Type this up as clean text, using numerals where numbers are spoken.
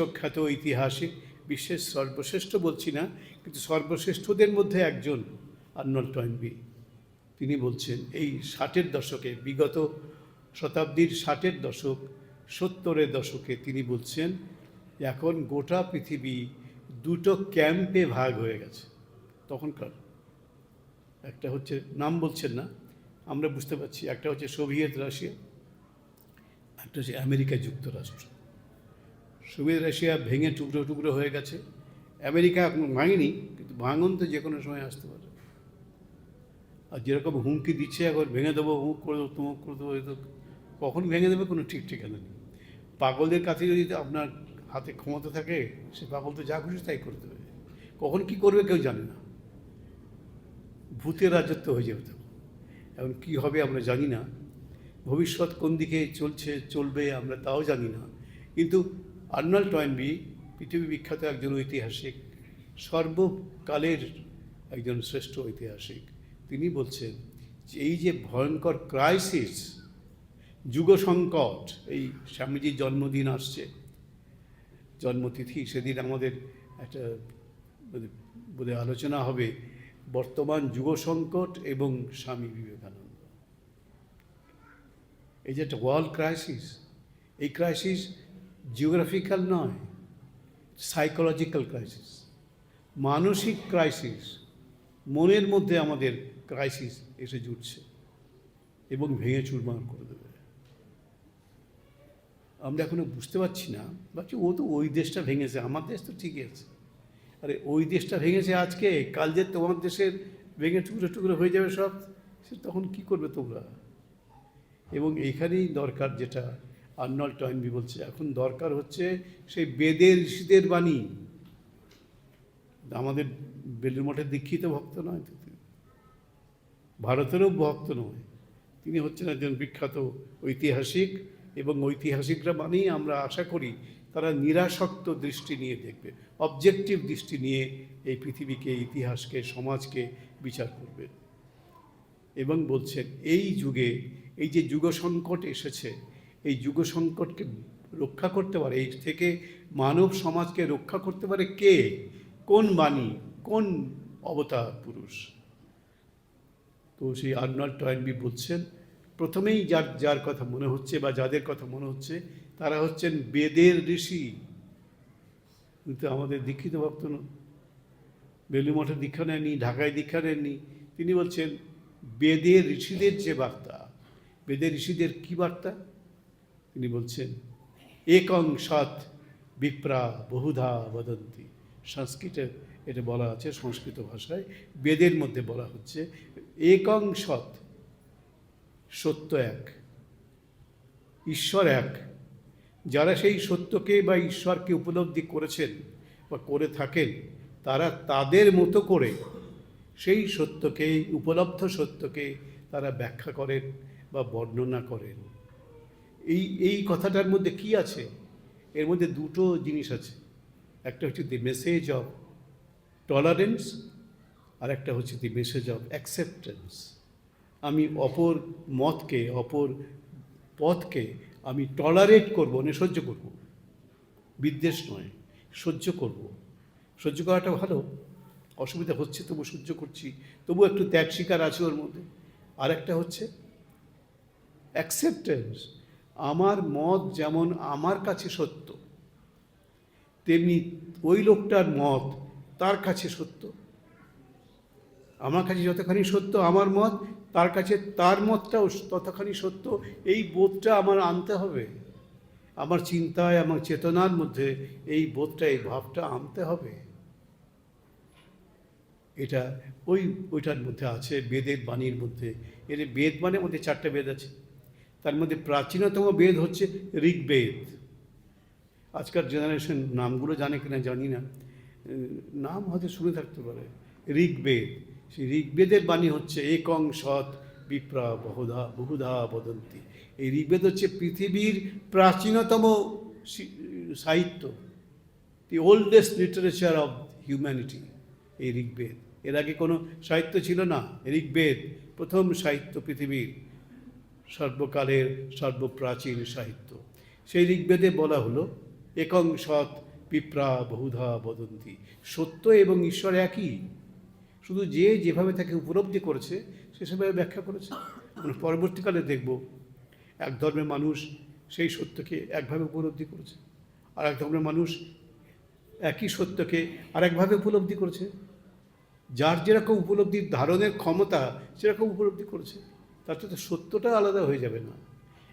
প্রখ্যাত ঐতিহাসিক, বিশ্বের সর্বশ্রেষ্ঠ বলছি না, কিন্তু সর্বশ্রেষ্ঠদের মধ্যে একজন আর্নল্ড টয়েনবি। তিনি বলছেন এই 60-এর দশকে, বিগত শতাব্দীর 60-এর দশক, 70-এর দশকে তিনি বলছেন এখন গোটা পৃথিবী দুটো ক্যাম্পে ভাগ হয়ে গেছে। তখনকার একটা হচ্ছে, নাম বলছেন না, আমরা বুঝতে পারছি, একটা হচ্ছে সোভিয়েত রাশিয়া, একটা হচ্ছে আমেরিকা যুক্তরাষ্ট্র। সোভিয়েত রাশিয়া ভেঙে টুকরো টুকরো হয়ে গেছে, আমেরিকা এখন ভাঙেনি, কিন্তু ভাঙন তো যে কোনো সময় আসতে পারে। আর যেরকম হুমকি দিচ্ছে এখন ভেঙে দেবো, হুমুক করে দেবো, তুমুক করে দেবো, এ তো কখন ভেঙে দেবে কোনো ঠিক ঠিকানা নেই। পাগলের কাছে যদি আপনার হাতে ক্ষমতা থাকে, সে পাগল তো যা খুশি তাই করে দেবে, কখন কী করবে কেউ জানে না। ভূতের রাজত্ব হয়ে যাবে তো। এখন কী হবে আমরা জানি না, ভবিষ্যৎ কোন দিকে চলবে আমরা তাও জানি না। কিন্তু আর্নল্ড টয়েনবি পৃথিবী বিখ্যাত একজন ঐতিহাসিক, সর্বকালের একজন শ্রেষ্ঠ ঐতিহাসিক। তিনি বলছেন যে এই যে ভয়ঙ্কর ক্রাইসিস, যুগ সংকট, এই স্বামীজির জন্মদিন আসছে, জন্মতিথি, সেদিন আমাদের একটা বোধহয় আলোচনা হবে বর্তমান যুগ সংকট এবং স্বামী বিবেকানন্দ। এই যে একটা ওয়ার্ল্ড ক্রাইসিস, এই ক্রাইসিস জিওগ্রাফিক্যাল নয়, সাইকোলজিক্যাল ক্রাইসিস, মানসিক ক্রাইসিস। মনের মধ্যে আমাদের ক্রাইসিস এসে জুটছে এবং ভেঙে চুরমার করে দেবে। আমরা এখনো বুঝতে পারছি না, ভাবছি ও তো ওই দেশটা ভেঙেছে, আমার দেশ তো ঠিকই আছে। আরে ওই দেশটা ভেঙেছে আজকে, কাল যে তোমার দেশের ভেঙে টুকরো টুকরো হয়ে যাবে সব, সে তখন কী করবে তোমরা? এবং এইখানেই দরকার, যেটা আর্নল্ড টয়েনবি বলছে, এখন দরকার হচ্ছে সেই বেদের ঋষিদের বাণী। আমাদের বেলুড় মঠের দীক্ষিত ভক্ত নয় তো তিনি, ভারতেরও ভক্ত নয়, তিনি হচ্ছেন একজন বিখ্যাত ঐতিহাসিক, এবং ঐতিহাসিকরা মানেই আমরা আশা করি তারা নিরাসক্ত দৃষ্টি নিয়ে দেখবে, অবজেক্টিভ দৃষ্টি নিয়ে এই পৃথিবীকে, ইতিহাসকে, সমাজকে বিচার করবে। এবং বলছেন এই যুগে এই যে যুগ সংকট এসেছে, এই যুগ সংকটকে রক্ষা করতে পারে, এই থেকে মানব সমাজকে রক্ষা করতে পারে কে, কোন বাণী, কোন অবতার পুরুষ? তো সেই আর্নল্ড টয়েনবি বলছেন প্রথমেই যার কথা মনে হচ্ছে বা যাদের কথা মনে হচ্ছে তারা হচ্ছেন বেদের ঋষি। কিন্তু আমাদের দীক্ষিত ভক্ত নন, বেলুড় মঠে দীক্ষা নেননি, ঢাকায় দীক্ষা নেননি। তিনি বলছেন বেদের ঋষিদের যে বার্তা, বেদের ঋষিদের কী বার্তা? তিনি বলছেন একং সৎ বিপ্রা বহুধা বদন্তি। সংস্কৃতে এটা বলা আছে, সংস্কৃত ভাষায় বেদের মধ্যে বলা হচ্ছে একং সৎ, সত্য এক, ঈশ্বর এক। যারা সেই সত্যকে বা ঈশ্বরকে উপলব্ধি করেছেন বা করে থাকেন, তারা তাদের মতো করে সেই সত্যকে, উপলব্ধ সত্যকে তারা ব্যাখ্যা করেন বা বর্ণনা করেন। এই কথাটার মধ্যে কি আছে? এর মধ্যে দুটো জিনিস আছে, একটা হচ্ছে দি মেসেজ অফ টলারেন্স, আর একটা হচ্ছে দি মেসেজ অফ অ্যাকসেপ্টেন্স। আমি অপর মতকে, অপর পথকে আমি টলারেট করবো, মানে সহ্য করব, বিদ্বেষ নয়, সহ্য করব। সহ্য করাটা ভালো, অসুবিধা হচ্ছে তবু সহ্য করছি, তবু একটু ত্যাগ স্বীকার আছে ওর মধ্যে। আর একটা হচ্ছে অ্যাকসেপ্টেন্স, আমার মত যেমন আমার কাছে সত্য, তেমনি ওই লোকটার মত তার কাছে সত্য। আমার কাছে যতখানি সত্য আমার মত, তার কাছে তার মতটাও ততখানি সত্য। এই বোধটা আমার আনতে হবে, আমার চিন্তায়, আমার চেতনার মধ্যে এই বোধটা, এই ভাবটা আনতে হবে। এটা ওইটার মধ্যে আছে, বেদের বাণীর মধ্যে। এর বেদ মানে মধ্যে 4টে বেদ আছে, তার মধ্যে প্রাচীনতম বেদ হচ্ছে ঋগ্বেদ। আজকাল জেনারেশন নামগুলো জানে কিনা জানি না, নাম হয়তো শুনে থাকতে পারে। ঋগ্বেদ, সেই ঋগ্বেদের বাণী হচ্ছে একং সৎ বিপ্রা বহুধা বদন্তি। এই ঋগ্বেদ হচ্ছে পৃথিবীর প্রাচীনতম সাহিত্য, দি ওল্ডেস্ট লিটারেচার অফ হিউম্যানিটি, এই ঋগ্বেদ। এর আগে কোনো সাহিত্য ছিল না, ঋগ্বেদ প্রথম সাহিত্য, পৃথিবীর সর্বকালের সর্বপ্রাচীন সাহিত্য। সেই ঋগ্বেদে বলা হলো একং সৎ বিপ্রা বহুধা বদন্তি। সত্য এবং ঈশ্বর একই, শুধু যে যেভাবে তাকে উপলব্ধি করেছে সে সেভাবে ব্যাখ্যা করেছে। আমরা পরবর্তীকালে দেখব এক ধর্মের মানুষ সেই সত্যকে একভাবে উপলব্ধি করেছে, আর এক ধর্মের মানুষ একই সত্যকে আরেকভাবে উপলব্ধি করেছে। যার যেরকম উপলব্ধির ধারণের ক্ষমতা সেরকম উপলব্ধি করেছে, তাতে তো সত্যটা আলাদা হয়ে যাবে না।